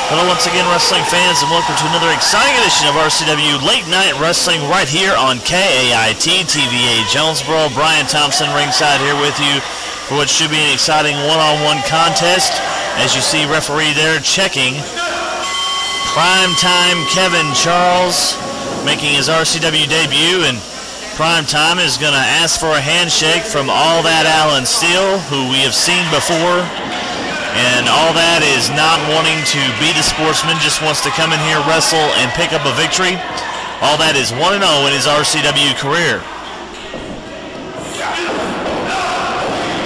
Hello once again, wrestling fans, and welcome to another exciting edition of RCW Late Night Wrestling right here on KAIT TVA Jonesboro. Brian Thompson ringside here with you for what should be an exciting one-on-one contest. As you see, referee there checking. Primetime Kevin Charles making his RCW debut, and Primetime is going to ask for a handshake from All That Alan Steele, who we have seen before. And All That is not wanting to be the sportsman, just wants to come in here, wrestle, and pick up a victory. All That is 1-0 in his RCW career.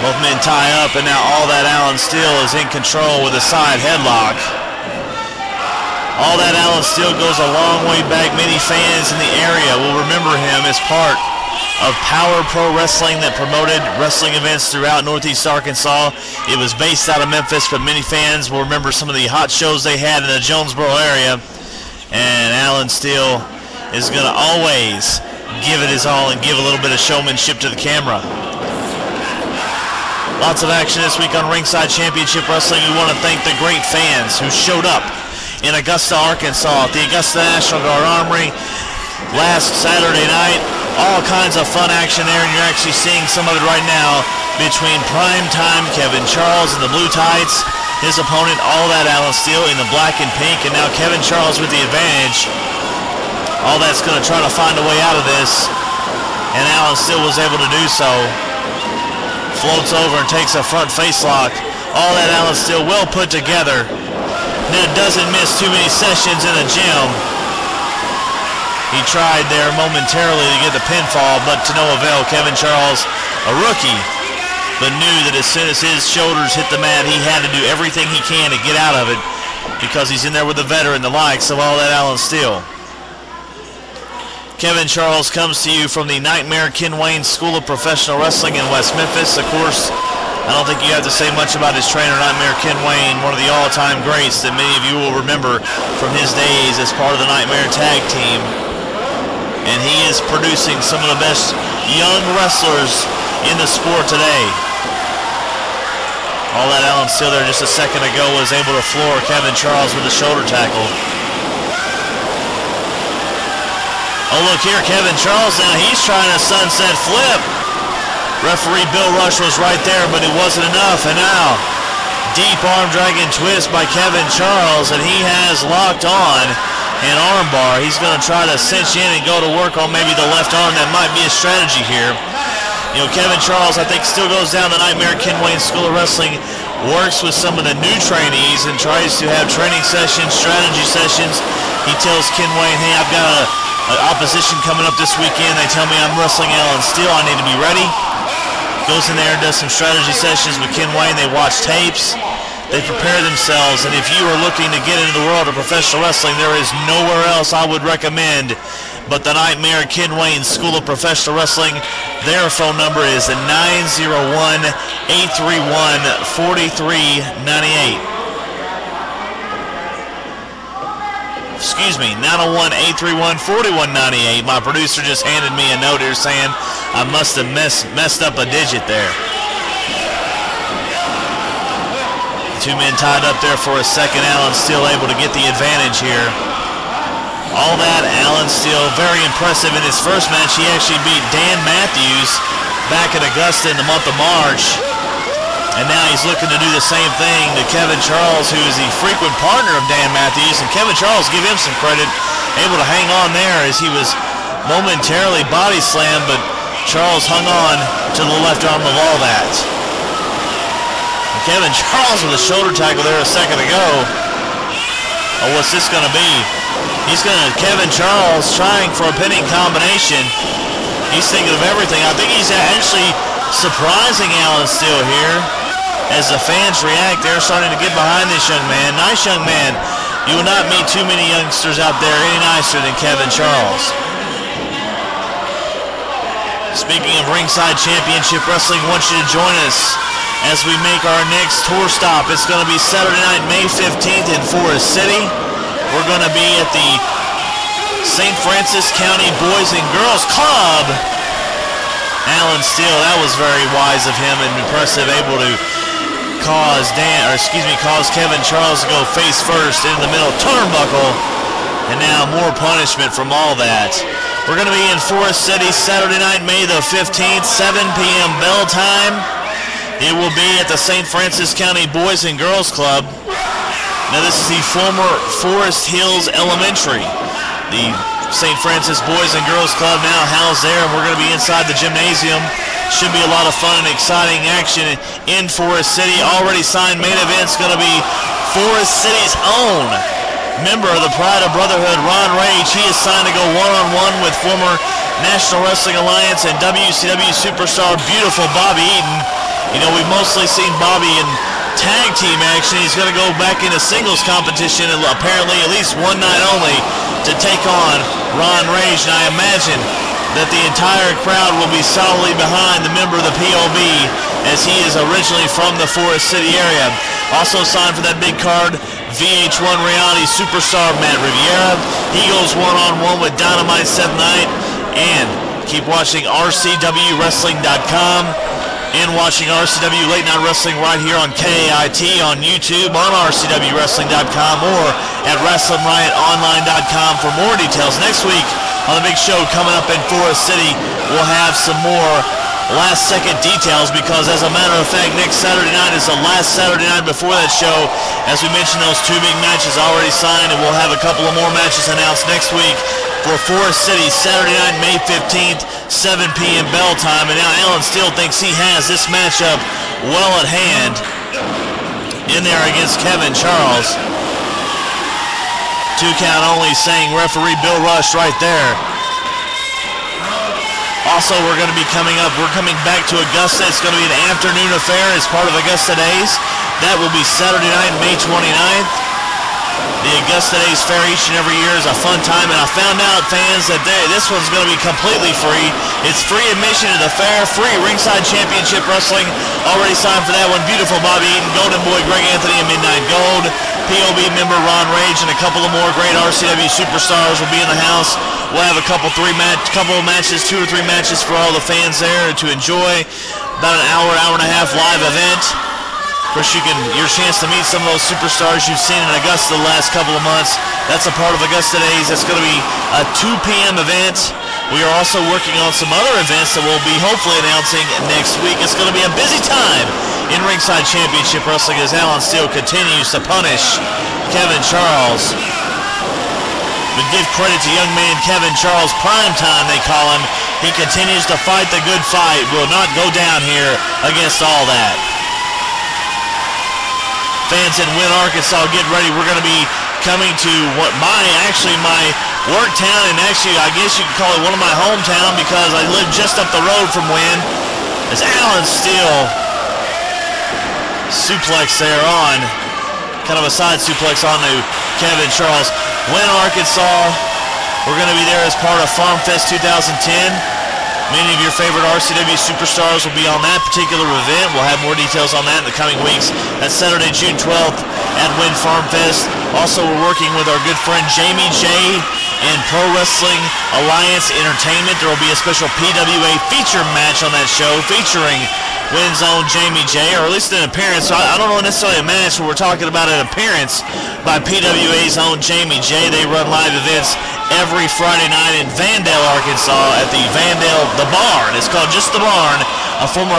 Both men tie up, and now All That Alan Steele is in control with a side headlock. All That Alan Steele goes a long way back. Many fans in the area will remember him as part of Power Pro Wrestling that promoted wrestling events throughout Northeast Arkansas. It was based out of Memphis, but many fans will remember some of the hot shows they had in the Jonesboro area. And Alan Steele is going to always give it his all and give a little bit of showmanship to the camera. Lots of action this week on Ringside Championship Wrestling. We want to thank the great fans who showed up in Augusta, Arkansas at the Augusta National Guard Armory last Saturday night. All kinds of fun action there, and you're actually seeing some of it right now between Primetime Kevin Charles in the blue tights, his opponent All That Alan Steele in the black and pink, and now Kevin Charles with the advantage. All That's going to try to find a way out of this, and Alan Steele was able to do so. Floats over and takes a front face lock. All That Alan Steele well put together. That doesn't miss too many sessions in the gym. He tried there momentarily to get the pinfall, but to no avail. Kevin Charles, a rookie, but knew that as soon as his shoulders hit the mat, he had to do everything he can to get out of it because he's in there with the veteran, the likes of All That Alan Steele. Kevin Charles comes to you from the Nightmare Ken Wayne School of Professional Wrestling in West Memphis. Of course, I don't think you have to say much about his trainer, Nightmare Ken Wayne, one of the all-time greats that many of you will remember from his days as part of the Nightmare Tag Team. And he is producing some of the best young wrestlers in the sport today. All That Alan Steele there just a second ago was able to floor Kevin Charles with a shoulder tackle. Oh, look here, Kevin Charles now, he's trying a sunset flip. Referee Bill Rush was right there, but it wasn't enough. And now, deep arm dragon twist by Kevin Charles, and he has locked on an armbar. He's going to try to cinch in and go to work on maybe the left arm. That might be a strategy here. You know, Kevin Charles, I think, still goes down the Nightmare Ken Wayne School of Wrestling, works with some of the new trainees and tries to have training sessions, strategy sessions. He tells Ken Wayne, hey, I've got an opposition coming up this weekend. They tell me I'm wrestling Alan Steele. I need to be ready. Goes in there and does some strategy sessions with Ken Wayne. They watch tapes. They prepare themselves, and if you are looking to get into the world of professional wrestling, there is nowhere else I would recommend but the Nightmare Ken Wayne School of Professional Wrestling. Their phone number is 901-831-4398. Excuse me, 901-831-4198. My producer just handed me a note here saying I must have messed up a digit there. Two men tied up there for a second. Alan Steele able to get the advantage here. All That Alan Steele, very impressive in his first match. He actually beat Dan Matthews back at Augusta in the month of March. And now he's looking to do the same thing to Kevin Charles, who is the frequent partner of Dan Matthews. And Kevin Charles, give him some credit, able to hang on there as he was momentarily body slammed, but Charles hung on to the left arm of All That. Kevin Charles with a shoulder tackle there a second ago. Oh, what's this going to be? Kevin Charles trying for a pinning combination. He's thinking of everything. I think he's actually surprising Alan Steele here as the fans react. They're starting to get behind this young man. Nice young man. You will not meet too many youngsters out there any nicer than Kevin Charles. Speaking of Ringside Championship Wrestling, I want you to join us as we make our next tour stop. It's going to be Saturday night, May 15th in Forest City. We're going to be at the St. Francis County Boys and Girls Club. Alan Steele, that was very wise of him and impressive, able to caused Kevin Charles to go face first in the middle turnbuckle, and now more punishment from all that. We're going to be in Forest City Saturday night, May the 15th, 7 p.m. bell time. It will be at the St. Francis County Boys and Girls Club. Now this is the former Forest Hills Elementary. The St. Francis Boys and Girls Club now housed there, and we're going to be inside the gymnasium. Should be a lot of fun and exciting action in Forest City. Already signed main event's going to be Forest City's own member of the Pride of Brotherhood, Ron Rage. He is signed to go one-on-one with former National Wrestling Alliance and WCW superstar Beautiful Bobby Eaton. You know, we've mostly seen Bobby in tag team action. He's going to go back into singles competition, apparently at least one night only, to take on Ron Rage. And I imagine that the entire crowd will be solidly behind the member of the POB, as he is originally from the Forest City area. Also signed for that big card, VH1 reality superstar Matt Riviera. He goes one-on-one with Dynamite Seth Knight. And keep watching RCWWrestling.com and watching RCW Late Nite Wrestling right here on KAIT on YouTube, on RCWWrestling.com, or at WrestlingRiotOnline.com for more details. Next week on the big show coming up in Forest City, we'll have some more last-second details, because as a matter of fact, next Saturday night is the last Saturday night before that show. As we mentioned, those two big matches already signed, and we'll have a couple of more matches announced next week for Forest City Saturday night, May 15th, 7 p.m. bell time. And now Alan Steele thinks he has this matchup well at hand in there against Kevin Charles. 2 count only, saying referee Bill Rush right there. Also, we're going to be coming back to Augusta. It's going to be an afternoon affair as part of Augusta Days. That will be Saturday night, May 29th. The Augusta Days Fair each and every year is a fun time, and I found out, fans, that this one's going to be completely free. It's free admission to the fair, free ringside championship wrestling. Already signed for that one, Beautiful Bobby Eaton, Golden Boy Greg Anthony, and Midnight Gold. POB member Ron Rage, and a couple of more great RCW superstars will be in the house. We'll have a couple of matches, 2 or 3 matches for all the fans there to enjoy. About an hour and a half live event. Of course, your chance to meet some of those superstars you've seen in Augusta the last couple of months. That's a part of Augusta Days. That's going to be a 2 p.m. event. We are also working on some other events that we'll be hopefully announcing next week. It's going to be a busy time in Ringside Championship Wrestling as Alan Steele continues to punish Kevin Charles. But give credit to young man Kevin Charles, prime time they call him. He continues to fight the good fight. Will not go down here against all that. Fans in Wynn, Arkansas, get ready. We're going to be coming to my work town, and actually I guess you could call it one of my hometown, because I live just up the road from Wynn. As Alan Steele suplex there on, kind of a side suplex onto Kevin Charles. Wynn, Arkansas, we're going to be there as part of Farm Fest 2010. Many of your favorite RCW superstars will be on that particular event. We'll have more details on that in the coming weeks. That's Saturday, June 12th at Wynn Farm Fest. Also, we're working with our good friend Jamie J and Pro Wrestling Alliance Entertainment. There will be a special PWA feature match on that show featuring Wynn's own Jamie J, or at least an appearance. So I don't know necessarily a match, but we're talking about an appearance by PWA's own Jamie J. They run live events every Friday night in Vandale, Arkansas at the Barn. It's called just the Barn, a former